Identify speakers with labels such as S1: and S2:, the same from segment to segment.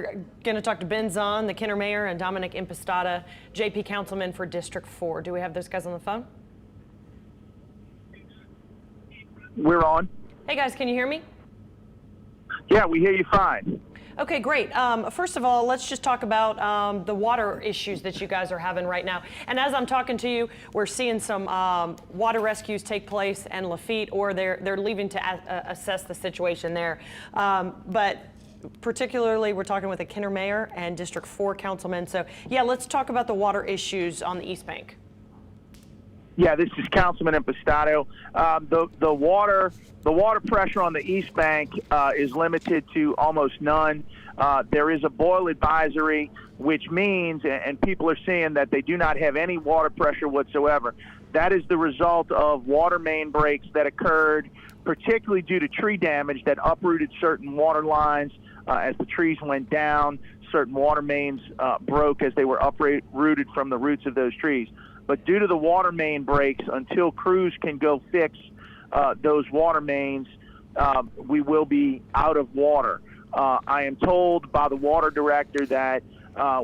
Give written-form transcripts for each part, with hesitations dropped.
S1: Going to talk to Ben Zahn, the Kenner Mayor, and Dominic Impostata, JP Councilman for District 4. Do we have those guys on the phone?
S2: We're on.
S1: Hey guys, can you hear me?
S2: Yeah, we hear you fine.
S1: Okay, great. First of all, let's just talk about the water issues that you guys are having right now. And as I'm talking to you, we're seeing some water rescues take place in Lafitte, or they're leaving to assess the situation there. But particularly, we're talking with the Kenner Mayor and District 4 councilman. So yeah, let's talk about the water issues on the East Bank.
S2: Yeah, this is Councilman Impastato. The water pressure on the East Bank is limited to almost none. There is a boil advisory, which means, and people are seeing that they do not have any water pressure whatsoever. That is the result of water main breaks that occurred, particularly due to tree damage that uprooted certain water lines as the trees went down. Certain water mains broke as they were uprooted from the roots of those trees. But due to the water main breaks, until crews can go fix those water mains, we will be out of water. I am told by the water director that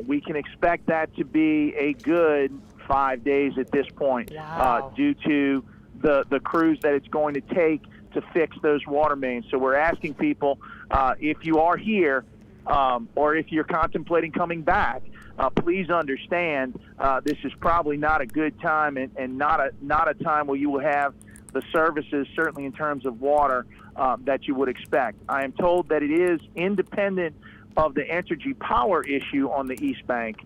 S2: we can expect that to be a good 5 days at this point.
S1: Wow.
S2: Due to the crews that it's going to take to fix those water mains. So we're asking people, if you are here or if you're contemplating coming back, please understand this is probably not a good time and not a time where you will have the services, certainly in terms of water, that you would expect. I am told that it is independent of the energy power issue on the East Bank.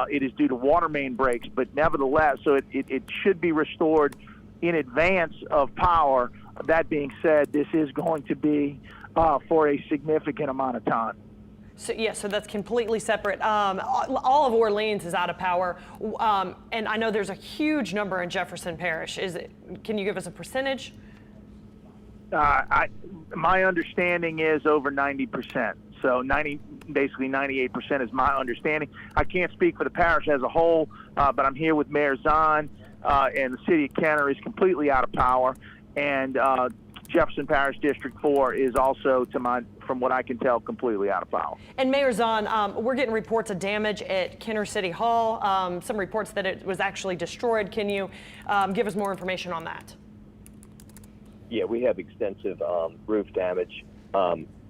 S2: It is due to water main breaks, but nevertheless, so it should be restored in advance of power. That being said, this is going to be for a significant amount of time.
S1: So yeah, so that's completely separate. All of Orleans is out of power, and I know there's a huge number in Jefferson Parish. Can you give us a percentage?
S2: My understanding is over 90%. So basically 98% is my understanding. I can't speak for the parish as a whole, but I'm here with Mayor Zahn, and the city of Kenner is completely out of power, and Jefferson Parish District 4 is also, from what I can tell, completely out of power.
S1: And Mayor Zahn, we're getting reports of damage at Kenner City Hall, some reports that it was actually destroyed. Can you give us more information on that?
S3: Yeah, we have extensive roof damage.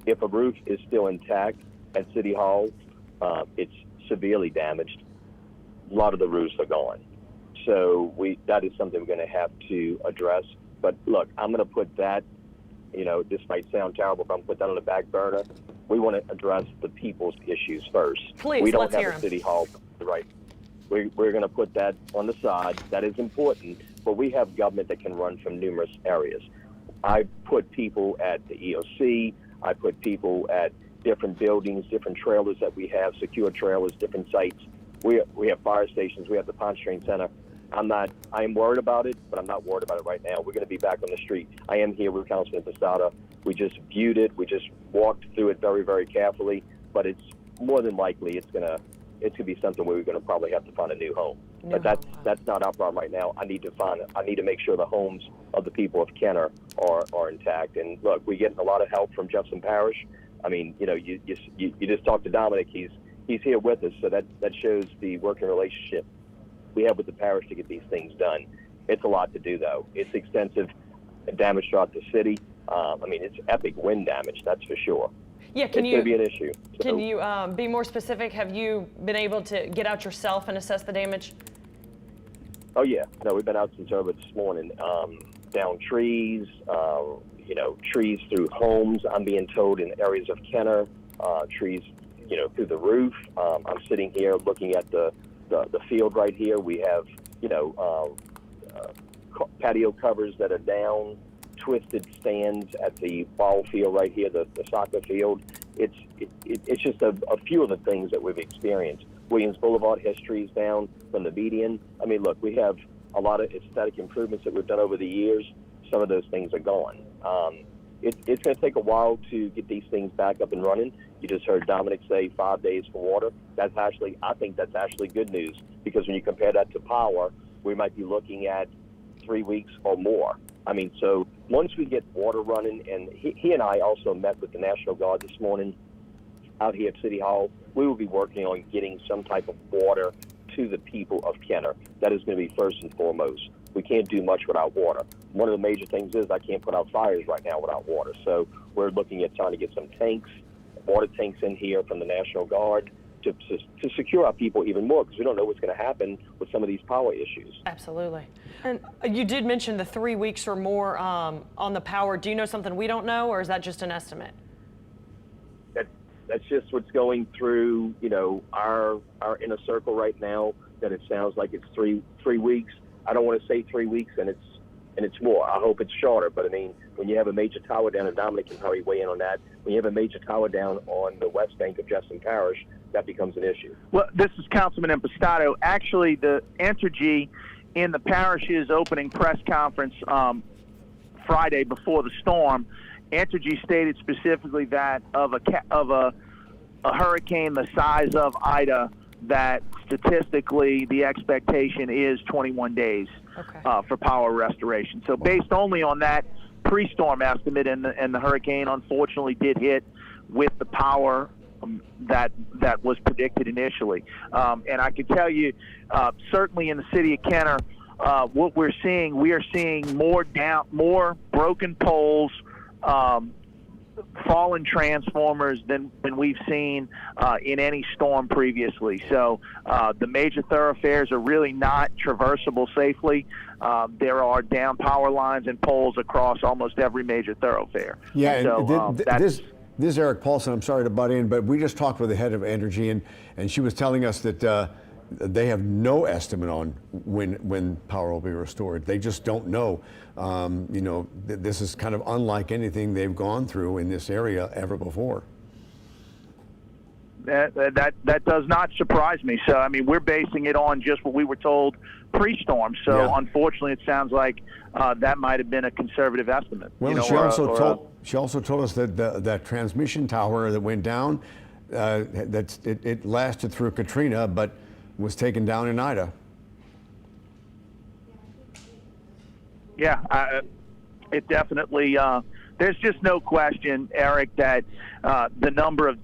S3: If a roof is still intact at City Hall, it's severely damaged. A lot of the roofs are gone. So that is something we're going to have to address. But look, I'm going to put that, this might sound terrible, but I'm going to put that on the back burner. We want to address the people's issues first.
S1: Please,
S3: we don't
S1: let's
S3: have
S1: hear
S3: a
S1: 'em.
S3: City Hall, right? We're going to put that on the side. That is important, but we have government that can run from numerous areas. I put people at the EOC. I put people at different buildings, different trailers that we have, secure trailers, different sites. We have fire stations. We have the Pontchartrain Center. I am worried about it, but I'm not worried about it right now. We're going to be back on the street. I am here with Councilman Impostata. We just viewed it. We just walked through it very, very carefully, but it's more than likely it's going to be something where we're going to probably have to find a new home. But that's not our problem right now. I need to make sure the homes of the people of Kenner are intact. And look, we're getting a lot of help from Jefferson Parish. I mean, you just talked to Dominic. He's here with us, so that shows the working relationship we have with the parish to get these things done. It's a lot to do, though. It's extensive damage throughout the city. It's epic wind damage, that's for sure.
S1: Yeah,
S3: it's going to be an issue.
S1: Can you be more specific? Have you been able to get out yourself and assess the damage?
S3: Oh yeah, no, we've been out since early this morning. Down trees, trees through homes. I'm being told in areas of Kenner, trees, through the roof. I'm sitting here looking at the field right here. We have, patio covers that are down, twisted stands at the ball field right here, the soccer field. It's just a few of the things that we've experienced. Williams Boulevard has trees down from the median. I mean, look, we have a lot of aesthetic improvements that we've done over the years. Some of those things are gone. It's going to take a while to get these things back up and running. You just heard Dominic say 5 days for water. I think that's actually good news, because when you compare that to power, we might be looking at 3 weeks or more. I mean, so once we get water running, and he and I also met with the National Guard this morning. out here at City Hall, we will be working on getting some type of water to the people of Kenner. That is going to be first and foremost. We can't do much without water. One of the major things is I can't put out fires right now without water. So we're looking at trying to get some tanks, water tanks in here from the National Guard to secure our people even more, because we don't know what's going to happen with some of these power issues.
S1: Absolutely. And you did mention the 3 weeks or more on the power. Do you know something we don't know, or is that just an estimate?
S3: That's just what's going through, our inner circle right now, that it sounds like it's three weeks. I don't want to say 3 weeks and it's more. I hope it's shorter, but I mean, when you have a major tower down, and Dominic can probably weigh in on that, when you have a major tower down on the west bank of Jefferson Parish, that becomes an issue.
S2: Well, this is Councilman Impastato. Actually, the Entergy in the parish's opening press conference Friday before the storm, Entergy stated specifically that of a hurricane the size of Ida, that statistically the expectation is 21 days for power restoration. So based only on that pre-storm estimate, and the hurricane unfortunately did hit with the power that was predicted initially. And I can tell you, certainly in the city of Kenner, what we are seeing more broken poles, fallen transformers than we've seen in any storm previously. So the major thoroughfares are really not traversable safely. There are down power lines and poles across almost every major thoroughfare.
S4: Yeah,
S2: so,
S4: this is Eric Paulson. I'm sorry to butt in, but we just talked with the head of Entergy, and she was telling us that they have no estimate on when power will be restored. They just don't know. This is kind of unlike anything they've gone through in this area ever before.
S2: That does not surprise me. So, I mean, we're basing it on just what we were told pre-storm. So,
S4: yeah.
S2: Unfortunately, it sounds like that might have been a conservative estimate.
S4: Well, she also told us that that transmission tower that went down, it lasted through Katrina, but was taken down in Ida.
S2: Yeah, it definitely. There's just no question, Eric, that the number of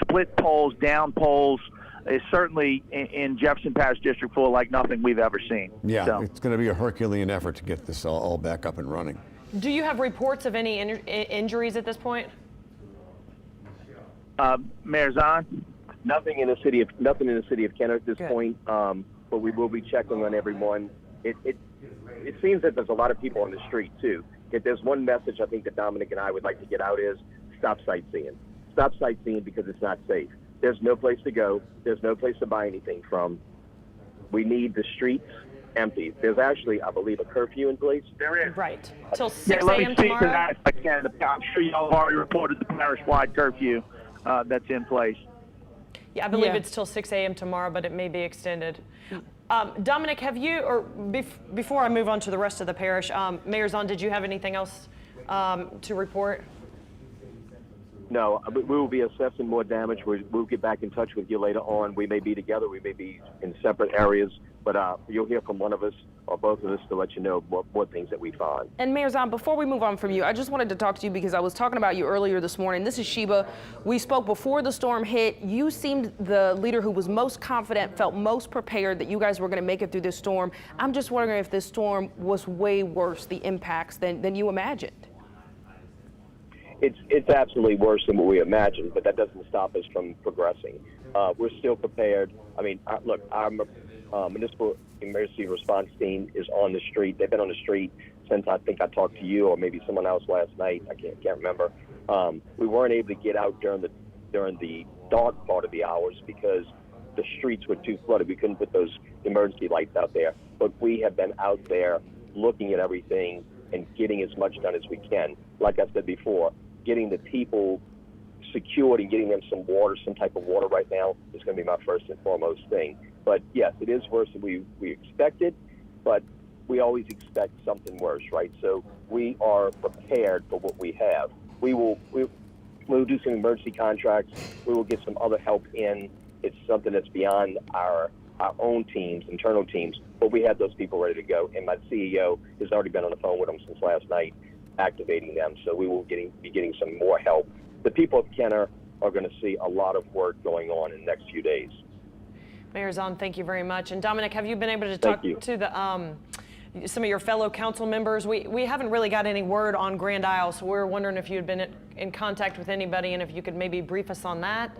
S2: split poles, down poles, is certainly in Jefferson Parish District 4 like nothing we've ever seen.
S4: Yeah,
S2: so.
S4: It's going to be a Herculean effort to get this all back up and running.
S1: Do you have reports of any injuries at this point?
S2: Mayor Zahn?
S3: Nothing in the city of Kenner at this point, but we will be checking on everyone. It seems that there's a lot of people on the street too. If there's one message I think that Dominic and I would like to get out is stop sightseeing. Stop sightseeing because it's not safe. There's no place to go. There's no place to buy anything from. We need the streets empty. There's actually, I believe, a curfew in place.
S2: There is.
S1: Right. Till 6
S2: let me
S1: a.m.
S2: speak
S1: tomorrow?
S2: to that if I can. I'm sure y'all have already reported the parish-wide curfew that's in place.
S1: Yeah, I believe it's till 6 a.m. tomorrow, but it may be extended. Dominic, have you, or before I move on to the rest of the parish, Mayor Zahn, did you have anything else to report?
S3: No, we will be assessing more damage. We'll get back in touch with you later on. We may be together. We may be in separate areas, but you'll hear from one of us or both of us to let you know what things that we find.
S5: And Mayor Zahn, before we move on from you, I just wanted to talk to you because I was talking about you earlier this morning. This is Sheba. We spoke before the storm hit. You seemed the leader who was most confident, felt most prepared that you guys were going to make it through this storm. I'm just wondering if this storm was way worse, the impacts, than you imagined.
S3: It's absolutely worse than what we imagined, but that doesn't stop us from progressing. We're still prepared. I mean, look, our municipal emergency response team is on the street. They've been on the street since I think I talked to you or maybe someone else last night. I can't remember. We weren't able to get out during the dark part of the hours because the streets were too flooded. We couldn't put those emergency lights out there. But we have been out there looking at everything and getting as much done as we can. Like I said before, getting the people secured and getting them some water, some type of water right now is going to be my first and foremost thing. But yes, it is worse than we expected, but we always expect something worse, right? So we are prepared for what we have. We'll do some emergency contracts. We will get some other help in. It's something that's beyond our own teams, internal teams, but we have those people ready to go. And my CEO has already been on the phone with them since last night, activating them. So we will be getting some more help. The people of Kenner are going to see a lot of work going on in the next few days.
S1: Mayor Zahn, thank you very much. And Dominic, have you been able to talk to the some of your fellow council members? We haven't really got any word on Grand Isle, so we're wondering if you had been in contact with anybody and if you could maybe brief us on that.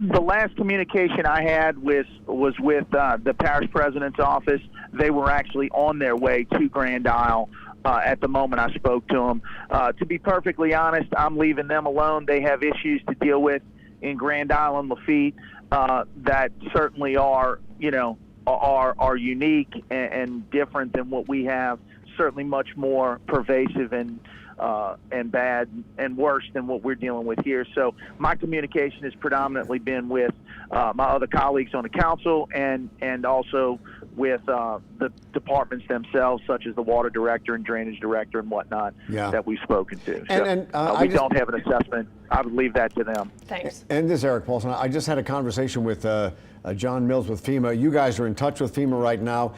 S2: The last communication I had was with the parish president's office. They were actually on their way to Grand Isle at the moment I spoke to them. To be perfectly honest, I'm leaving them alone. They have issues to deal with in Grand Isle and Lafitte that certainly are, are unique and different than what we have. Certainly much more pervasive and bad and worse than what we're dealing with here. So my communication has predominantly been with my other colleagues on the council and also with the departments themselves, such as the water director and drainage director and whatnot that we've spoken to. So we don't have an assessment. I would leave that to them.
S1: Thanks.
S4: And this is Eric Paulson. I just had a conversation with John Mills with FEMA. You guys are in touch with FEMA right now.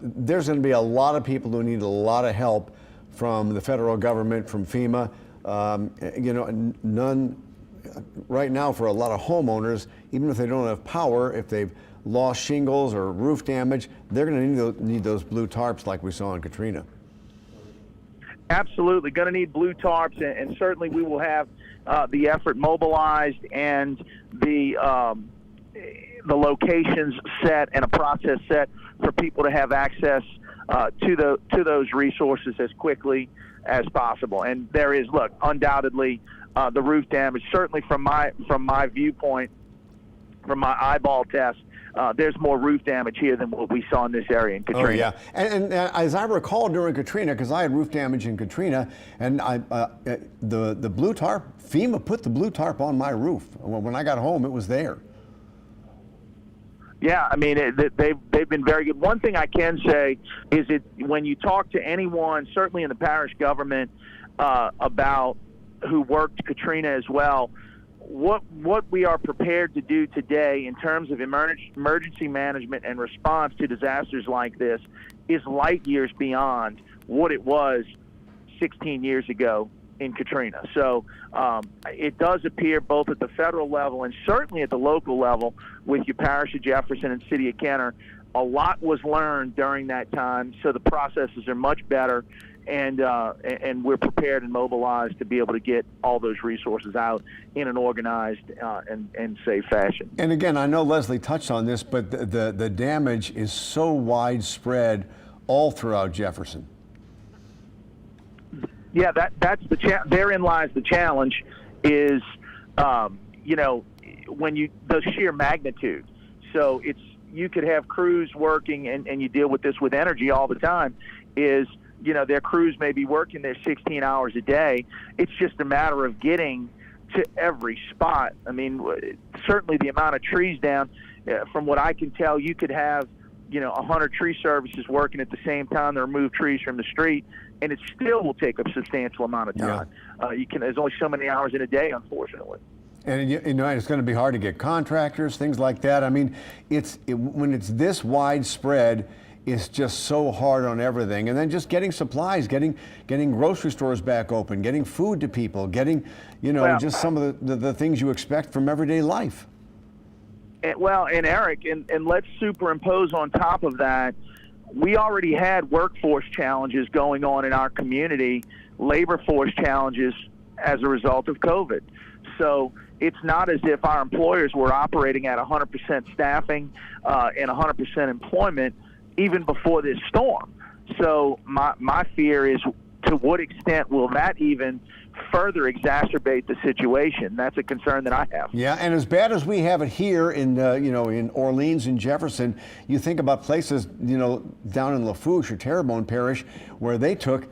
S4: There's going to be a lot of people who need a lot of help from the federal government, from FEMA. None right now for a lot of homeowners, even if they don't have power, if they've lost shingles or roof damage, they're going to need those blue tarps like we saw in Katrina.
S2: Absolutely, going to need blue tarps, and certainly we will have the effort mobilized and the locations set and a process set for people to have access to those resources as quickly as possible. And there is, look, undoubtedly the roof damage. Certainly from my viewpoint, from my eyeball test, there's more roof damage here than what we saw in this area in Katrina.
S4: Oh, yeah. And as I recall during Katrina, because I had roof damage in Katrina, and the blue tarp, FEMA put the blue tarp on my roof. When I got home, it was there.
S2: Yeah, I mean, they've been very good. One thing I can say is that when you talk to anyone, certainly in the parish government, about who worked Katrina as well, what we are prepared to do today in terms of emergency management and response to disasters like this is light years beyond what it was 16 years ago in Katrina. So it does appear both at the federal level and certainly at the local level with your parish of Jefferson and city of Kenner, a lot was learned during that time. So the processes are much better, and we're prepared and mobilized to be able to get all those resources out in an organized and safe fashion.
S4: And again, I know Leslie touched on this, but the damage is so widespread all throughout Jefferson.
S2: Yeah, that's therein lies the challenge is, when the sheer magnitude. So you could have crews working, and you deal with this with energy all the time, is, their crews may be working there 16 hours a day. It's just a matter of getting to every spot. I mean, certainly the amount of trees down, from what I can tell, you could have, 100 tree services working at the same time to remove trees from the street, and it still will take a substantial amount of time. Yeah. There's only so many hours in a day, unfortunately.
S4: And it's going to be hard to get contractors, things like that. I mean, when it's this widespread, it's just so hard on everything. And then just getting supplies, getting grocery stores back open, getting food to people, getting, just some of the things you expect from everyday life.
S2: And Eric, and let's superimpose on top of that, we already had workforce challenges going on in our community, labor force challenges as a result of COVID. So it's not as if our employers were operating at 100% staffing and 100% employment even before this storm. So my fear is, to what extent will that even further exacerbate the situation? That's a concern that I have.
S4: Yeah, and as bad as we have it here in in Orleans and Jefferson, you think about places down in Lafourche or Terrebonne Parish where they took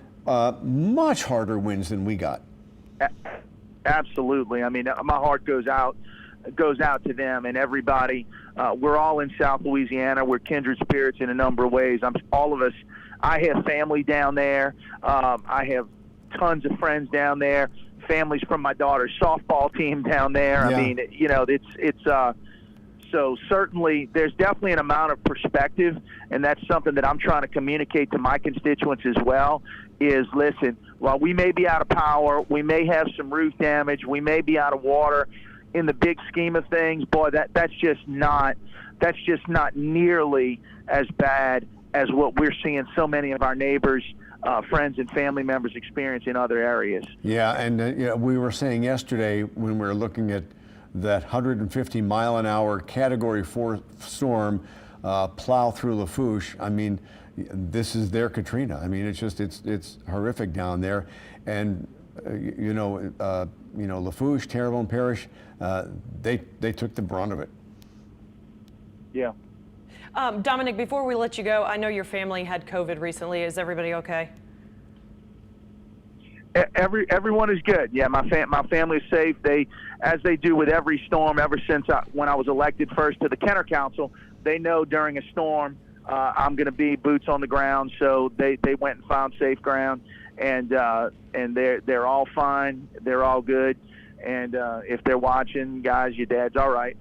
S4: much harder winds than we got.
S2: Absolutely. I mean, my heart goes out to them and everybody. We're all in South Louisiana. We're kindred spirits in a number of ways. All of us. I have family down there. I have tons of friends down there. Families from my daughter's softball team down there. Yeah. I mean, it's so certainly there's definitely an amount of perspective, and that's something that I'm trying to communicate to my constituents as well. Is listen, while we may be out of power, we may have some roof damage, we may be out of water, in the big scheme of things, boy, that's just not nearly as bad as what we're seeing so many of our neighbors, friends, and family members experience in other areas.
S4: Yeah, and we were saying yesterday when we were looking at that 150-mile-an-hour Category 4 storm plow through Lafourche. I mean, this is their Katrina. I mean, it's horrific down there, and Lafourche, Terrebonne Parish, they took the brunt of it.
S2: Yeah.
S1: Dominic, before we let you go, I know your family had COVID recently. Is everybody okay?
S2: Everyone is good. Yeah, my family is safe. As they do with every storm ever since when I was elected first to the Kenner Council, they know during a storm I'm going to be boots on the ground. So they went and found safe ground, and they're all fine. They're all good. And if they're watching, guys, your dad's all right.